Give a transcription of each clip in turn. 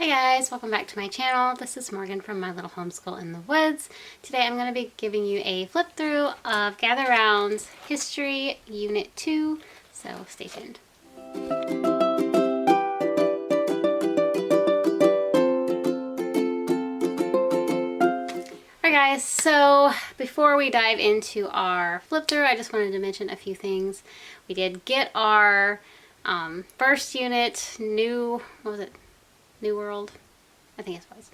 Hi guys, welcome back to my channel. This is Morgan from My Little Homeschool in the Woods. Today I'm going to be giving you a flip through of Gather Round's History Unit 2, so stay tuned. Alright guys, so before we dive into our flip through, I just wanted to mention a few things. We did get our first unit, New World, I think it was.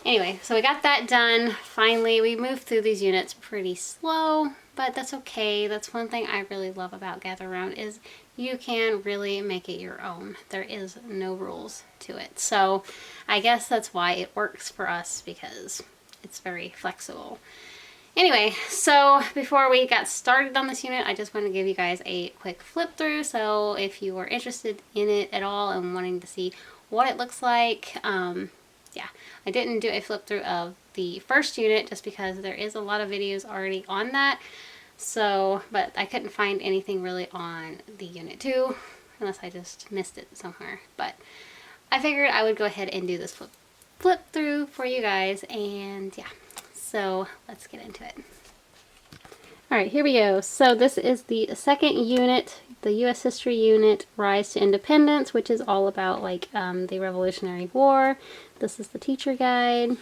Anyway, so we got that done. Finally, we moved through these units pretty slow, but that's okay. That's one thing I really love about Gather Round is you can really make it your own. There is no rules to it. So I guess that's why it works for us, because it's very flexible. Anyway, so before we got started on this unit, I just want to give you guys a quick flip through. So if you are interested in it at all and wanting to see what it looks like, yeah, I didn't do a flip through of the first unit just because there is a lot of videos already on that. So, but I couldn't find anything really on the unit 2 unless I just missed it somewhere. But I figured I would go ahead and do this flip through for you guys, and yeah, so let's get into it. Alright, here we go. So this is the second unit, the U.S. History unit, Rise to Independence, which is all about like the Revolutionary War. This is the teacher guide.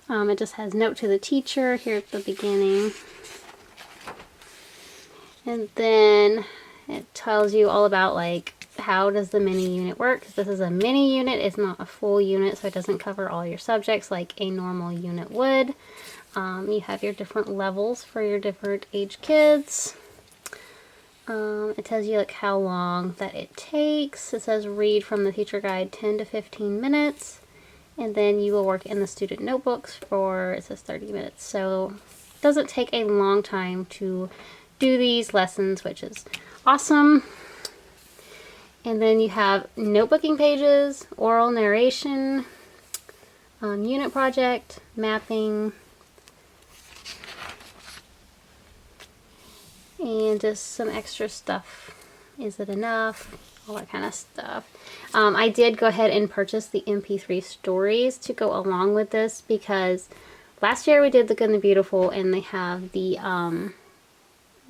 It just has note to the teacher here at the beginning. And then it tells you all about like how does the mini unit work. This is a mini unit, it's not a full unit, so it doesn't cover all your subjects like a normal unit would. You have your different levels for your different age kids. It tells you like how long that it takes. It says read from the teacher guide 10 to 15 minutes. And then you will work in the student notebooks for, it says 30 minutes. So it doesn't take a long time to do these lessons, which is awesome. And then you have notebooking pages, oral narration, unit project, mapping, and just some extra stuff. Is it enough? All that kind of stuff. I did go ahead and purchase the MP3 stories to go along with this because last year we did The Good and the Beautiful, and they have the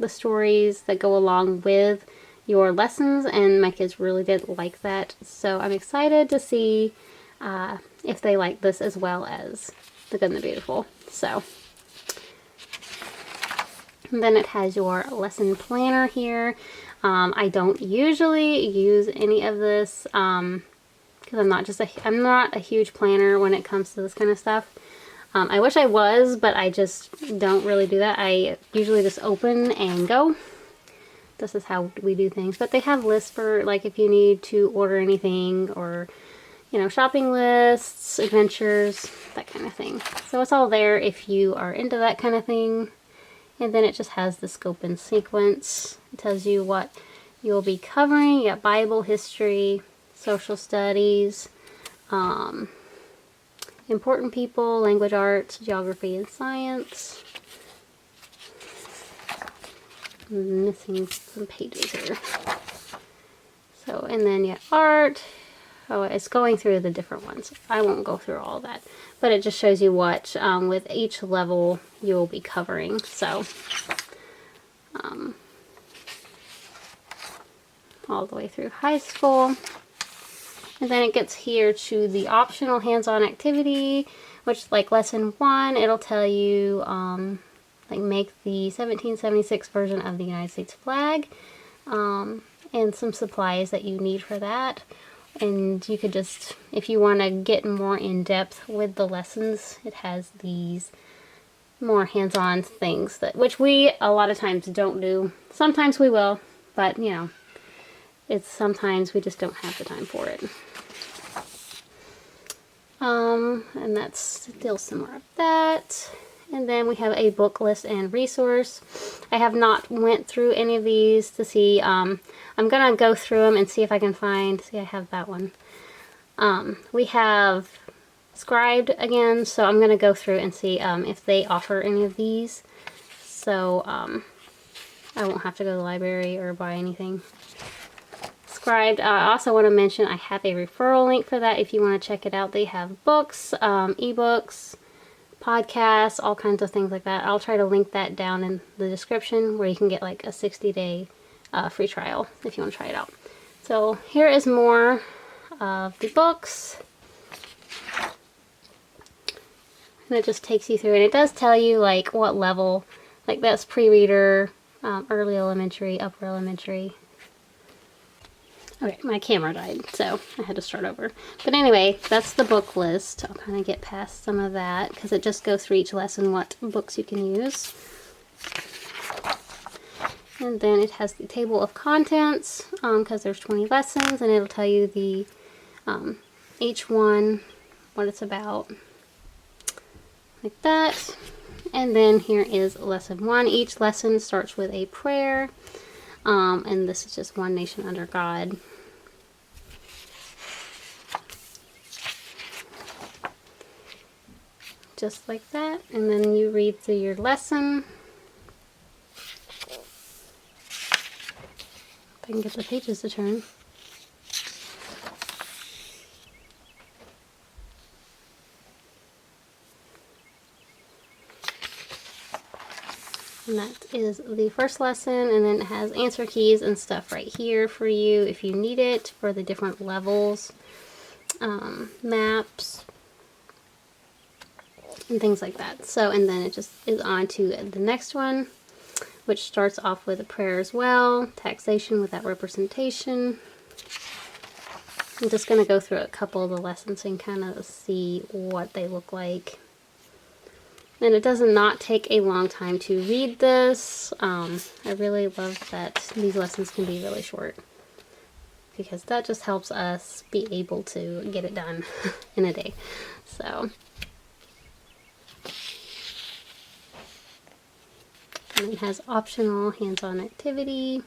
stories that go along with your lessons, and my kids really did like that. So I'm excited to see if they like this as well as The Good and the Beautiful. So. And then it has your lesson planner here. I don't usually use any of this because I'm not a huge planner when it comes to this kind of stuff. I wish I was, but I just don't really do that. I usually just open and go. This is how we do things. But they have lists for like if you need to order anything, or you know, shopping lists, adventures, that kind of thing. So it's all there if you are into that kind of thing. And then it just has the scope and sequence. It tells you what you'll be covering. You got Bible, history, social studies, important people, language arts, geography, and science. I'm missing some pages here. So, and then you have art. Oh, it's going through the different ones. I won't go through all that, but it just shows you what with each level you'll be covering. So all the way through high school, and then it gets here to the optional hands-on activity, which like lesson 1, it'll tell you like make the 1776 version of the United States flag, and some supplies that you need for that. And you could just, if you want to get more in depth with the lessons, it has these more hands-on things which we a lot of times don't do. Sometimes we will, but you know, it's sometimes we just don't have the time for it. And that's still some more of that. And then we have a book list and resource. I have not went through any of these to see. I'm going to go through them and see if I can find. See, I have that one. We have Scribed again, so I'm going to go through and see if they offer any of these. So I won't have to go to the library or buy anything. subscribed. I also want to mention I have a referral link for that if you want to check it out. They have books, ebooks, podcasts, all kinds of things like that. I'll try to link that down in the description where you can get like a 60-day free trial if you want to try it out. So here is more of the books. And it just takes you through, and it does tell you like what level, like that's pre-reader, early elementary, upper elementary. Okay, my camera died, so I had to start over. But anyway, that's the book list. I'll kind of get past some of that because it just goes through each lesson what books you can use. And then it has the table of contents because there's 20 lessons, and it'll tell you the each one, what it's about, like that. And then here is lesson 1. Each lesson starts with a prayer, and this is just one nation under God. Just like that, and then you read through your lesson. If I can get the pages to turn. And that is the first lesson, and then it has answer keys and stuff right here for you if you need it for the different levels, maps, and things like that. So, and then it just is on to the next one, which starts off with a prayer as well, taxation without representation. I'm just going to go through a couple of the lessons and kind of see what they look like. And it does not take a long time to read this. I really love that these lessons can be really short, because that just helps us be able to get it done in a day. So, and it has optional hands-on activity,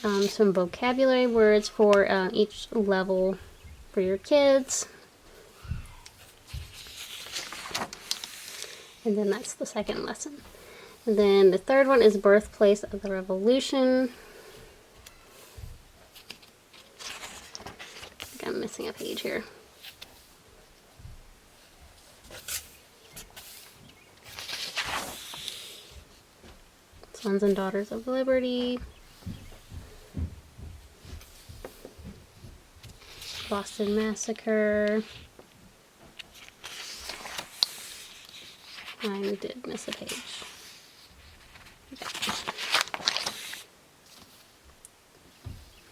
some vocabulary words for each level for your kids. And then that's the second lesson. And then the third one is Birthplace of the Revolution. I think I'm missing a page here. Sons and Daughters of Liberty. Boston Massacre. I did miss a page. Okay.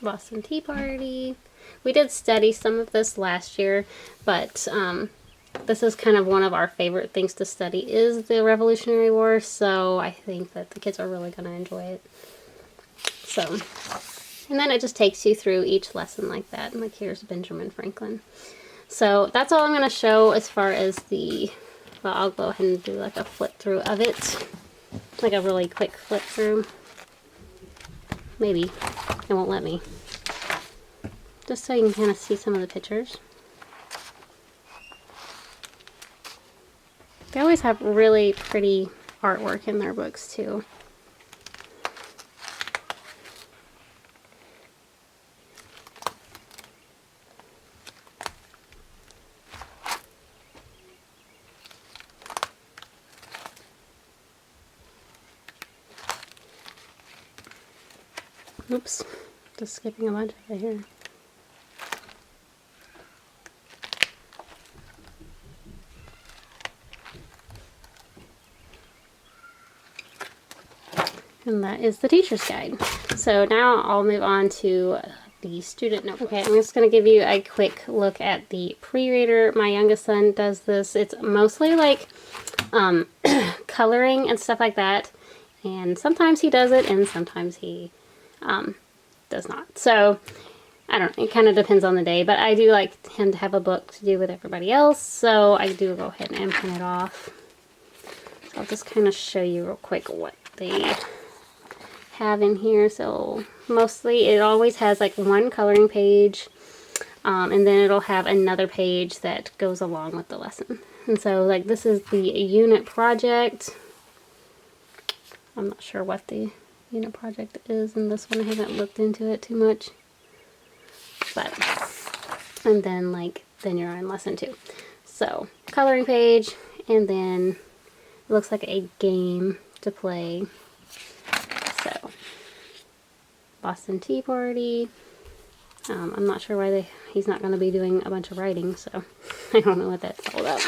Boston Tea Party. We did study some of this last year, but this is kind of one of our favorite things to study is the Revolutionary War, so I think that the kids are really going to enjoy it. So, and then it just takes you through each lesson like that. Like here's Benjamin Franklin. So that's all I'm going to show as far as the... Well, I'll go ahead and do like a flip through of it. Like a really quick flip through. Maybe. It won't let me. Just so you can kind of see some of the pictures. They always have really pretty artwork in their books too. Oops, just skipping a bunch over here. And that is the teacher's guide. So now I'll move on to the student notebook. Okay, I'm just going to give you a quick look at the pre-reader. My youngest son does this. It's mostly like coloring and stuff like that. And sometimes he does it and sometimes he does not. So I don't know, it kind of depends on the day, but I do like him to have a book to do with everybody else, so I do go ahead and print it off. So I'll just kind of show you real quick what they have in here. So mostly it always has like one coloring page, and then it'll have another page that goes along with the lesson. And so like this is the unit project. I'm not sure what the unit project is in this one. I haven't looked into it too much. but, and then then you're on lesson 2. So coloring page, and then it looks like a game to play. So Boston Tea Party. I'm not sure why he's not going to be doing a bunch of writing, so I don't know what that's all about.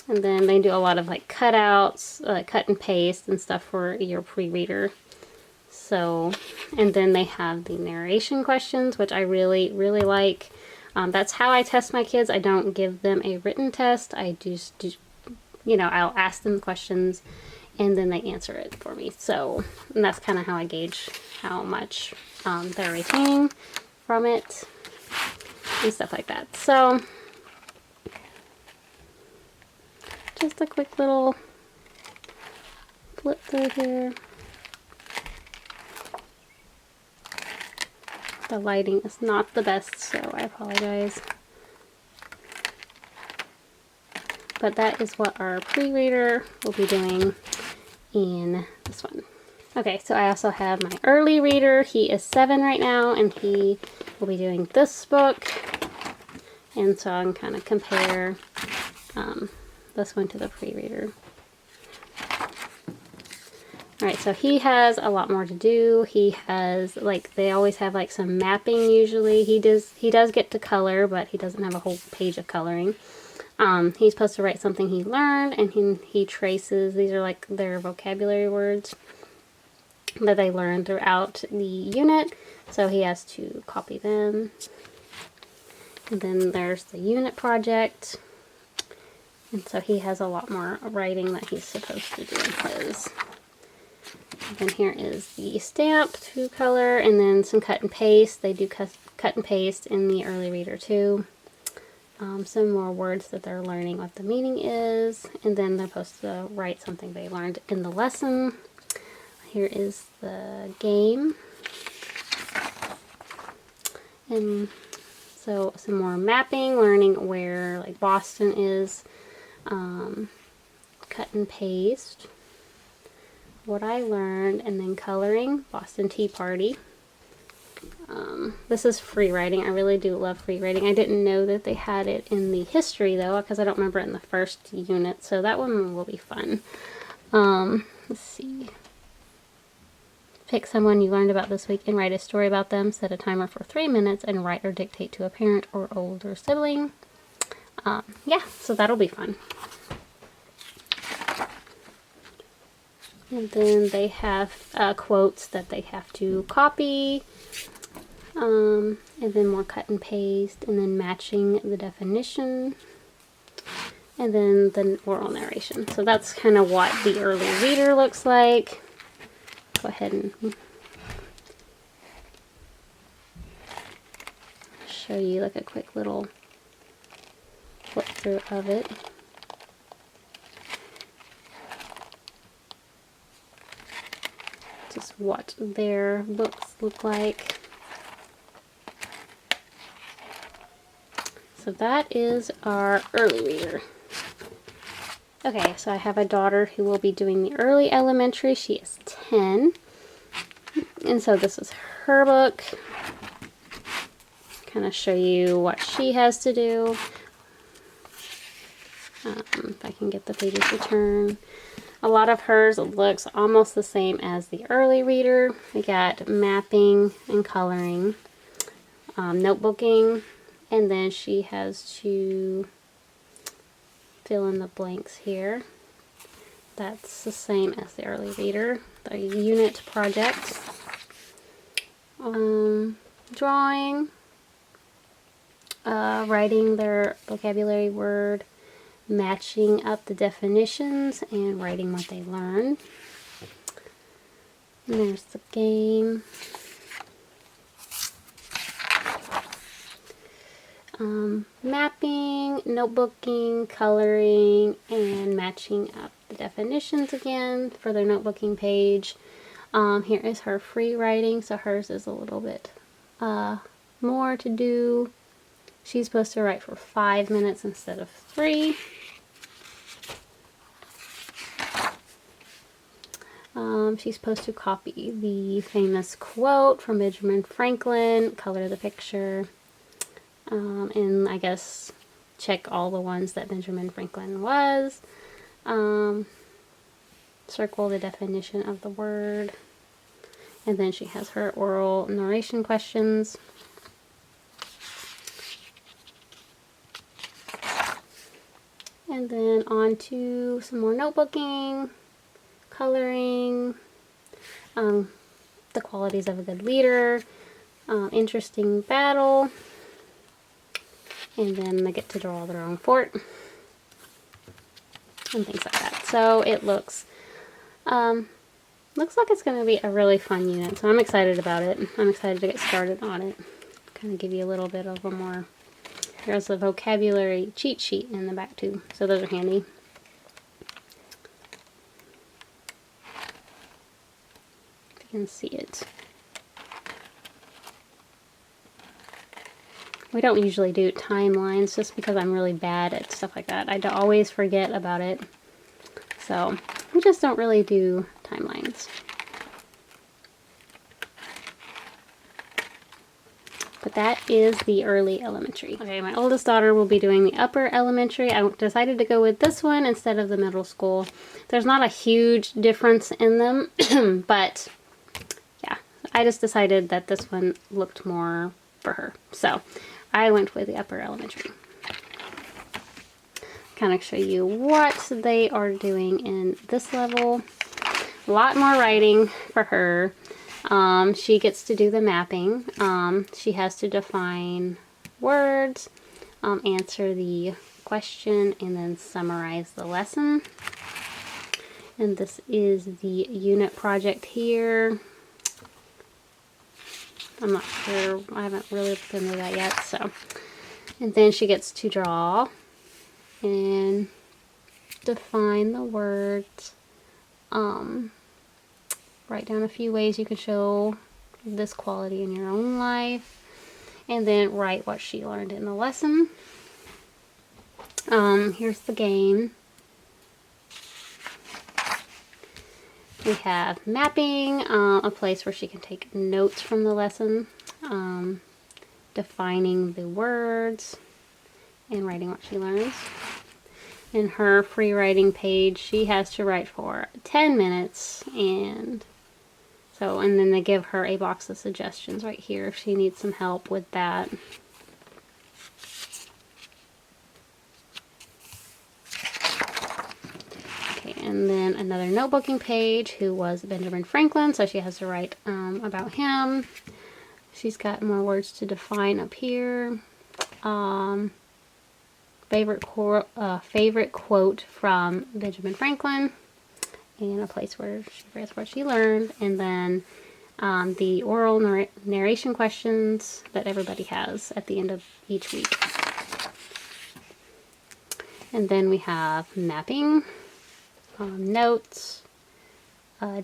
And then they do a lot of like cutouts, cut and paste and stuff for your pre-reader. So, and then they have the narration questions, which I really, really like. That's how I test my kids. I don't give them a written test. I just do, you know, I'll ask them questions and then they answer it for me. So, and that's kind of how I gauge how much they're retaining from it and stuff like that. So, just a quick little flip through here. The lighting is not the best, so I apologize. But that is what our pre-reader will be doing in this one. Okay, so I also have my early reader. He is 7 right now, and he will be doing this book. And so I'm kind of compare this one to the pre-reader. Alright, so he has a lot more to do. He has, like, they always have, like, some mapping usually. He does get to color, but he doesn't have a whole page of coloring. He's supposed to write something he learned, and he traces, these are, like, their vocabulary words that they learned throughout the unit. So he has to copy them. And then there's the unit project. And so he has a lot more writing that he's supposed to do in his. And then here is the stamp to color, and then some cut and paste. They do cut and paste in the early reader too. Some more words that they're learning what the meaning is, and then they're supposed to write something they learned in the lesson. Here is the game. And so some more mapping, learning where like Boston is, cut and paste. What I learned, and then coloring, Boston Tea Party. This is free writing. I really do love free writing. I didn't know that they had it in the history though, because I don't remember it in the first unit, so that one will be fun. Let's see. Pick someone you learned about this week and write a story about them. Set a timer for 3 minutes and write or dictate to a parent or older sibling. Yeah, so that'll be fun. And then they have quotes that they have to copy, and then more cut and paste, and then matching the definition, and then the oral narration. So that's kind of what the early reader looks like. Go ahead and show you like a quick little flip through of it. Just what their books look like. So that is our early reader. Okay, so I have a daughter who will be doing the early elementary. She is 10. And so this is her book. Kind of show you what she has to do. If I can get the pages to turn. A lot of hers looks almost the same as the early reader. We got mapping and coloring, notebooking, and then she has to fill in the blanks here. That's the same as the early reader. The unit project, drawing, writing their vocabulary word, matching up the definitions, and writing what they learned. And there's the game. Mapping, notebooking, coloring, and matching up the definitions again for their notebooking page. Here is her free writing, so hers is a little bit more to do. She's supposed to write for 5 minutes instead of 3. She's supposed to copy the famous quote from Benjamin Franklin, color the picture, and I guess check all the ones that Benjamin Franklin was. Circle the definition of the word. And then she has her oral narration questions. And then on to some more notebooking, coloring, the qualities of a good leader, interesting battle, and then they get to draw their own fort and things like that. So it looks like it's going to be a really fun unit, so I'm excited about it. I'm excited to get started on it. Kind of give you a little bit of a more, there's a vocabulary cheat sheet in the back too, so those are handy. If you can see it. We don't usually do timelines just because I'm really bad at stuff like that. I always forget about it. So we just don't really do timelines. But that is the early elementary. Okay, my oldest daughter will be doing the upper elementary. I decided to go with this one instead of the middle school. There's not a huge difference in them, but yeah, I just decided that this one looked more for her. So I went with the upper elementary. Kind of show you what they are doing in this level. A lot more writing for her. She gets to do the mapping. She has to define words, answer the question, and then summarize the lesson. And this is the unit project here. I'm not sure, I haven't really looked into that yet, so. And then she gets to draw and define the words. Write down a few ways you can show this quality in your own life, and then write what she learned in the lesson. Here's the game. We have mapping, a place where she can take notes from the lesson, defining the words, and writing what she learns. In her free writing page, she has to write for 10 minutes, and then they give her a box of suggestions right here if she needs some help with that. Okay, and then another notebooking page, who was Benjamin Franklin, so she has to write about him. She's got more words to define up here. Favorite quote from Benjamin Franklin, and a place where she writes what she learned, and then the oral narration questions that everybody has at the end of each week. And then we have mapping, notes,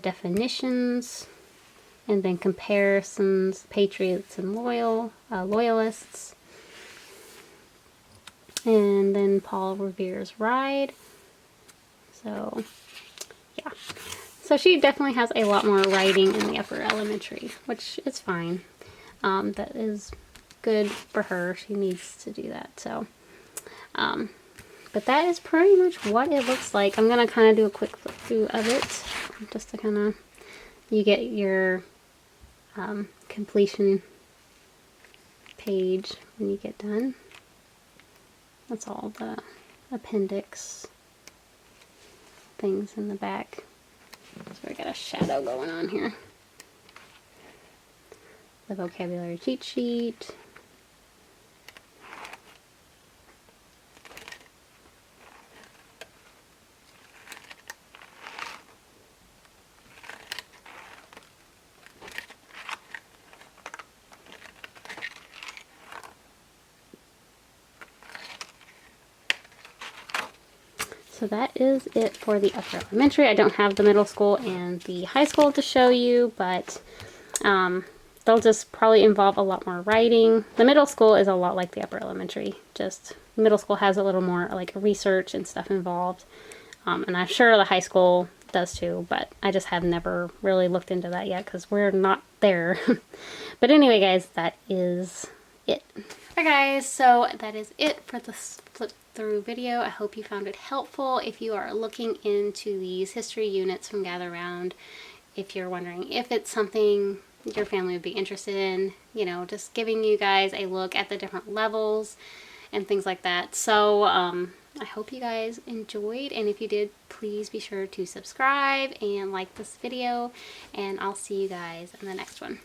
definitions, and then comparisons, patriots and loyalists. And then Paul Revere's Ride. So, yeah. So she definitely has a lot more writing in the upper elementary, which is fine. That is good for her. She needs to do that. So, but that is pretty much what it looks like. I'm going to kind of do a quick flip through of it, just to kind of, you get your completion page when you get done. That's all the appendix things in the back. So we got a shadow going on here. The vocabulary cheat sheet. So that is it for the upper elementary. I don't have the middle school and the high school to show you, but they'll just probably involve a lot more writing. The middle school is a lot like the upper elementary. Just middle school has a little more like research and stuff involved. And I'm sure the high school does too, but I just have never really looked into that yet because we're not there. But anyway, guys, that is it. Alright guys, so that is it for this flip through video. I hope you found it helpful. If you are looking into these history units from Gather Round, if you're wondering if it's something your family would be interested in, you know, just giving you guys a look at the different levels and things like that. So I hope you guys enjoyed, and if you did, please be sure to subscribe and like this video, and I'll see you guys in the next one.